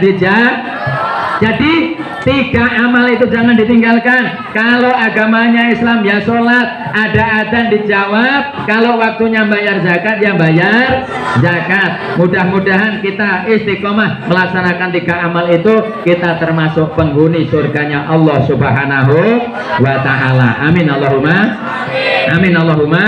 Jadi 3 amal itu jangan ditinggalkan. Kalau agamanya Islam ya sholat, ada adzan dijawab. Kalau waktunya bayar zakat ya bayar zakat. Mudah-mudahan kita istiqomah melaksanakan 3 amal itu, kita termasuk penghuni surganya Allah Subhanahu wa ta'ala. Amin Allahumma amin Allahumma.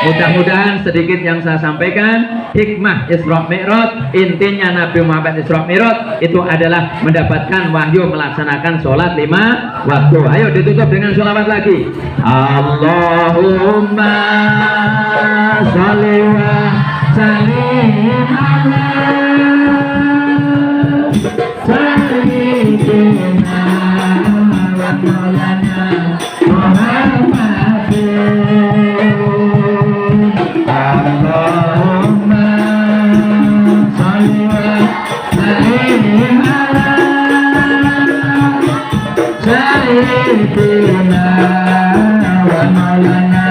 Mudah-mudahan sedikit yang saya sampaikan, hikmah Isra Mi'raj, intinya Nabi Muhammad Isra Mi'raj itu adalah mendapatkan wahyu melaksanakan sholat 5 waktu. Ayo ditutup dengan sholawat lagi. Allahumma sholli wa sallim ala sayyidina wa maulana Muhammadin. Allahumma sholli wa sallim ala sayyidina wa maulana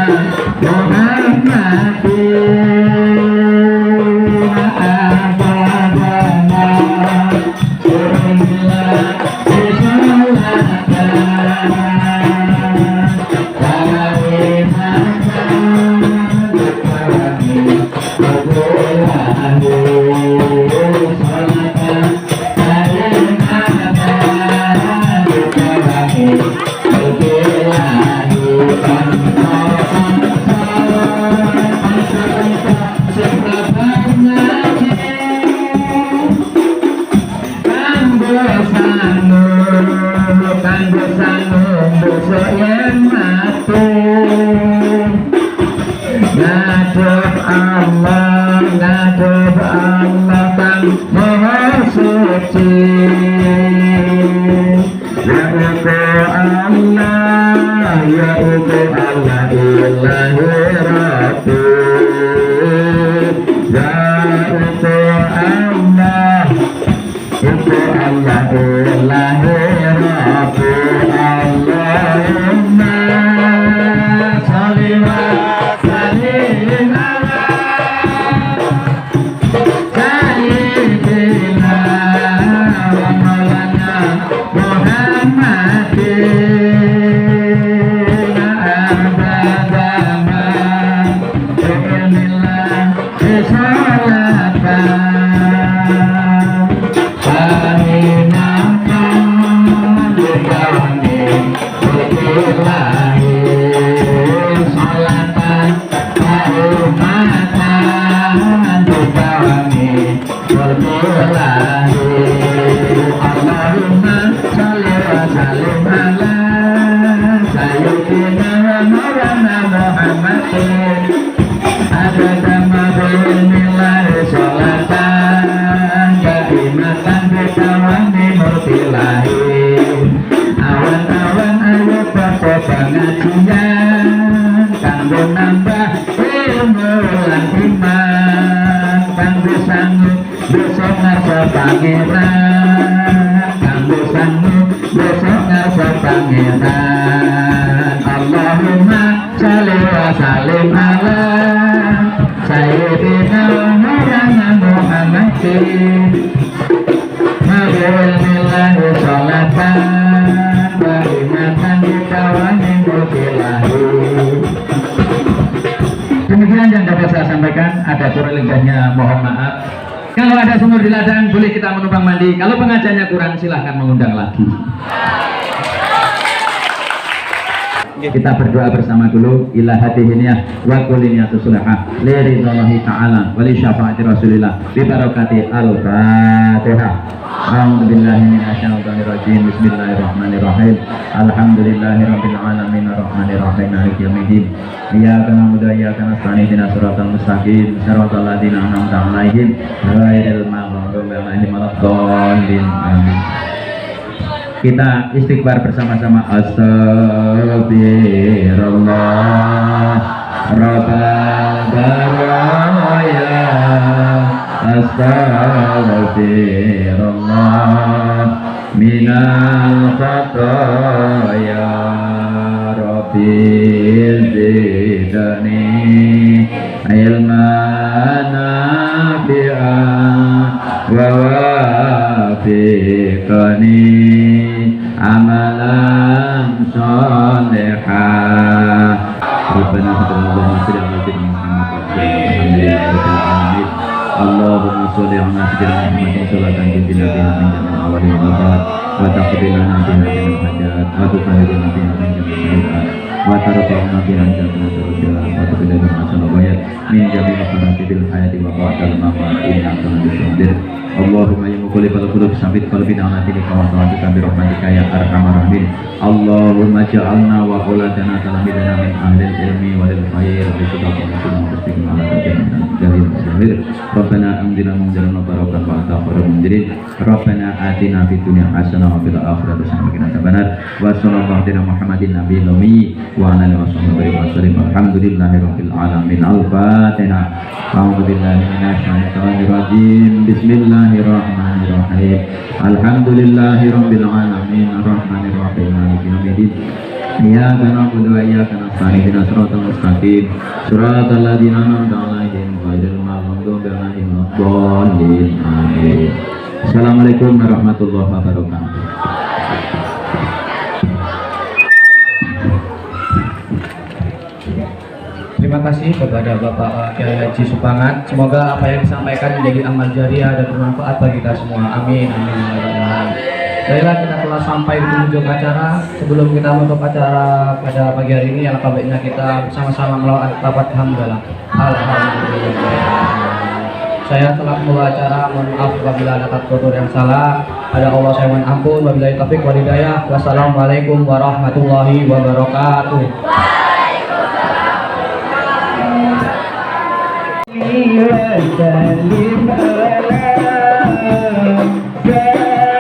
Muhammadin. Abadana surillah Allahumma sholli wa sallim ala sayyidina Muhammadin. Bismillahi sholatan wa himatan dikawani mutilahi. Demikian yang dapat saya sampaikan. Ada kurang lebihnya mohon maaf. Kalau ada sumur di ladang boleh kita menumpang mandi. Kalau pengajarnya kurang silahkan mengundang lagi. Kita berdoa bersama dulu. Ila hadihiniyah wa kuliniyatu sulahah li ridhallahi ta'ala wa li syafaati rasulillah bi barakati al-fatihah. A'udzubillahi minasyaitonir rajim. Bismillahirrahmanirrahim. Alhamdulillahirabbil alamin arrahmanir rahim maliki yaumiddin. Iyyaka na'budu wa iyyaka nasta'in ihdinas siratal mustaqim siratal ladzina an'amta 'alaihim ghairil maghdubi 'alaihim waladdallin. Amin. Kita istighfar bersama-sama. Astagfirullah Rabbal baraya, Astagfirullah minal khataya, Rabbi zidni ilman nafi'an wa wafiq warzuqni amalan sholihah. Rabbana sallallahu alaihi wasallam. Allahumma sholli ala sayyidina Muhammadin sholatan tunjina biha min jami'il awali wal akhir wa taqdi lana biha min al-hajat wa tuqaddina biha min jami'il al wa tarfa'una biha jannata al-jalal wa tuqaddina masalawayat min jami'il fanatil hayati wa ba'dal mamat innaka hamidum majid. Allahumma ya muqallibal qulub tsabbit qalbina ala dinika wa ta'atika bi rahmatika ya arhamar rahimin. Allahumma ja'alna wa auladana talamidana min ahlil ilmi wal khair bi sidqina wa tasdiqina ala jahil jahil. Rabbana anzilna munzilan mubarakan wa anta khairul munzirin. Rabbana atina fid dunya hasanah wa fil akhirati hasanah wa qina adzabannar. Wa sallallahu ala Muhammadin nabiyil ummi wa ala alihi wasallam. Alhamdulillahirabbil alamin. Al-Fatihah. A'udzu billahi minasyaitonir rajim. Bismillahirrahmanirrahim. Alhamdulillahirabbil alamin. Arrahmanir rahim. Maliki yaumiddin. Iyyaka na'budu wa iyyaka nasta'in. Ihdinas siratal mustaqim. Siratal ladzina an'amta 'alaihim ghairil maghdubi 'alaihim waladdallin. Amin. Assalamualaikum warahmatullahi wabarakatuh. Terima kasih kepada Bapak Kiai Haji Supangan. Semoga apa yang disampaikan menjadi amal jariah dan bermanfaat bagi kita semua. Amin. Amin. Baiklah, kita telah sampai di ujung acara. Sebelum kita menutup acara pada pagi hari ini, alangkah baiknya kita bersama-sama melakukan lafaz hamdalah. Alhamdulillah. Saya telah membawa acara, mohon maaf apabila ada kata kotor yang salah. Pada Allah saya mohon ampun. Wabillahi taufiq wal hidayah. Wassalamualaikum warahmatullahi wabarakatuh. وسلم على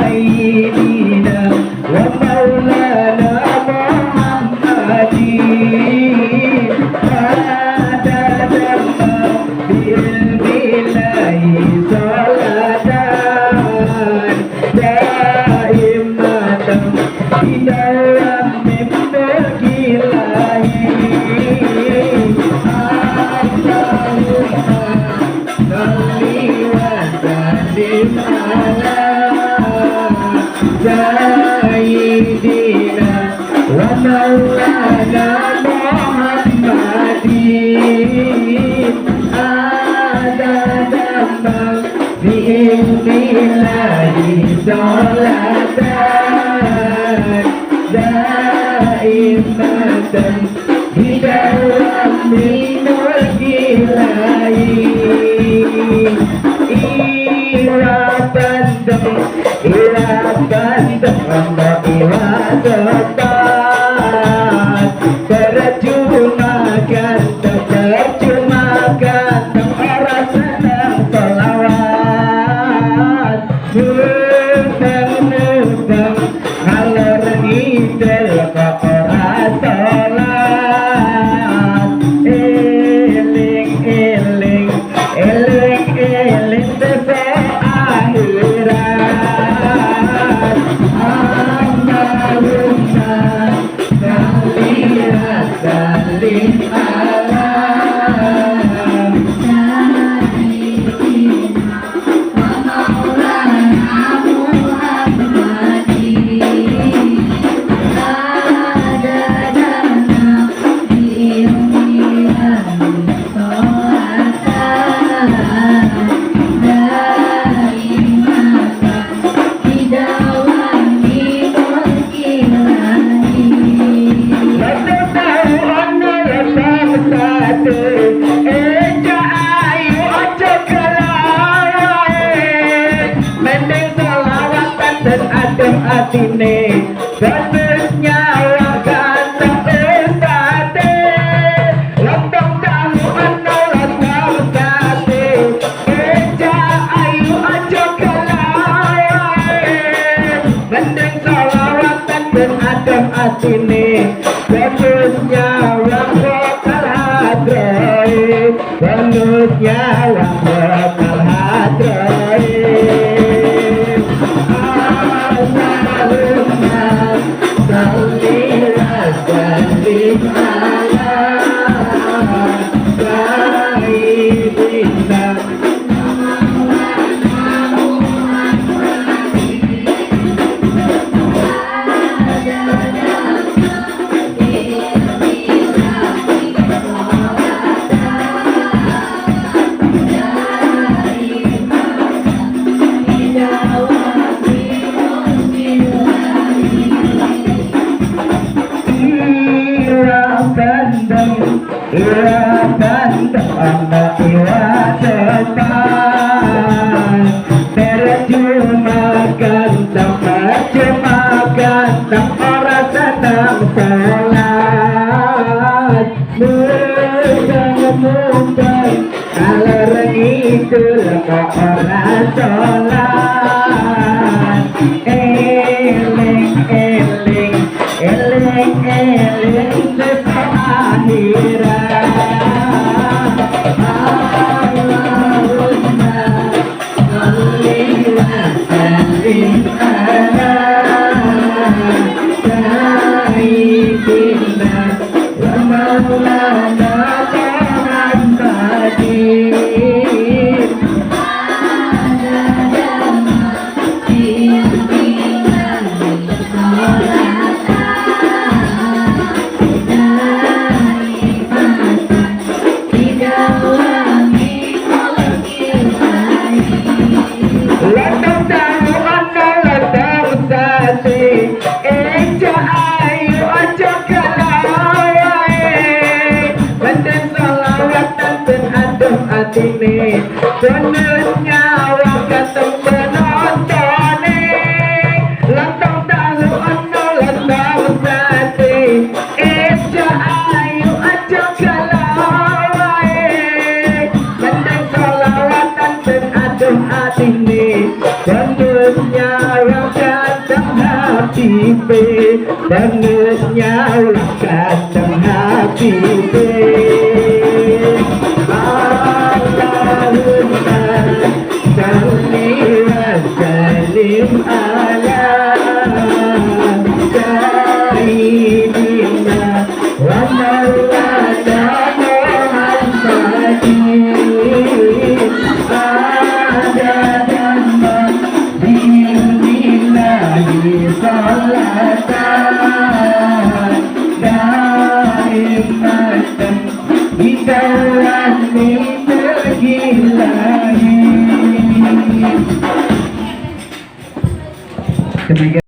سيدنا ومولانا محمد عدد بالله صلاة دائمة بدوام ملك الله. Sayyidina wa maulana Muhammadin adadama bi'ilmillahi sholatan daimatan bidawam minulkilahi. Ira bandeng Ramba ira depan terjemahkan orang senang selawat nudang ngalor ngidel ke orang sholat eling desa akhirat. Atine bagus nyawa ganteng estate lontong tahu anolat sate eja ayu aja kelayan mending salawatan dan adem atine bagus nyawa bakal hadrai bagus nyawa bakal hadrai. Iwa bandana iwa depan Percuma ganteng orang senang sholat Mudah-mudah kalau itu kok orang sholat Eling-eling besok akhirat Allahumma sholli wa sallim ala sayyidina wa maulana Muhammadin Latang tahu latang sate Eja ayu aja kalawai Benden salawatan dan adem atine Bener nyawa kateng penontonnya Latang tahu latang sate Eja ayu aja kalawai Benden salawatan dan adem atine Benusnya yang ganteng Habibi Benusnya yang ganteng Habibi Allahumma sholli wa sallim ala sayyidina wa maulana Muhammadin salatan daimatan di dalam mimpi langit.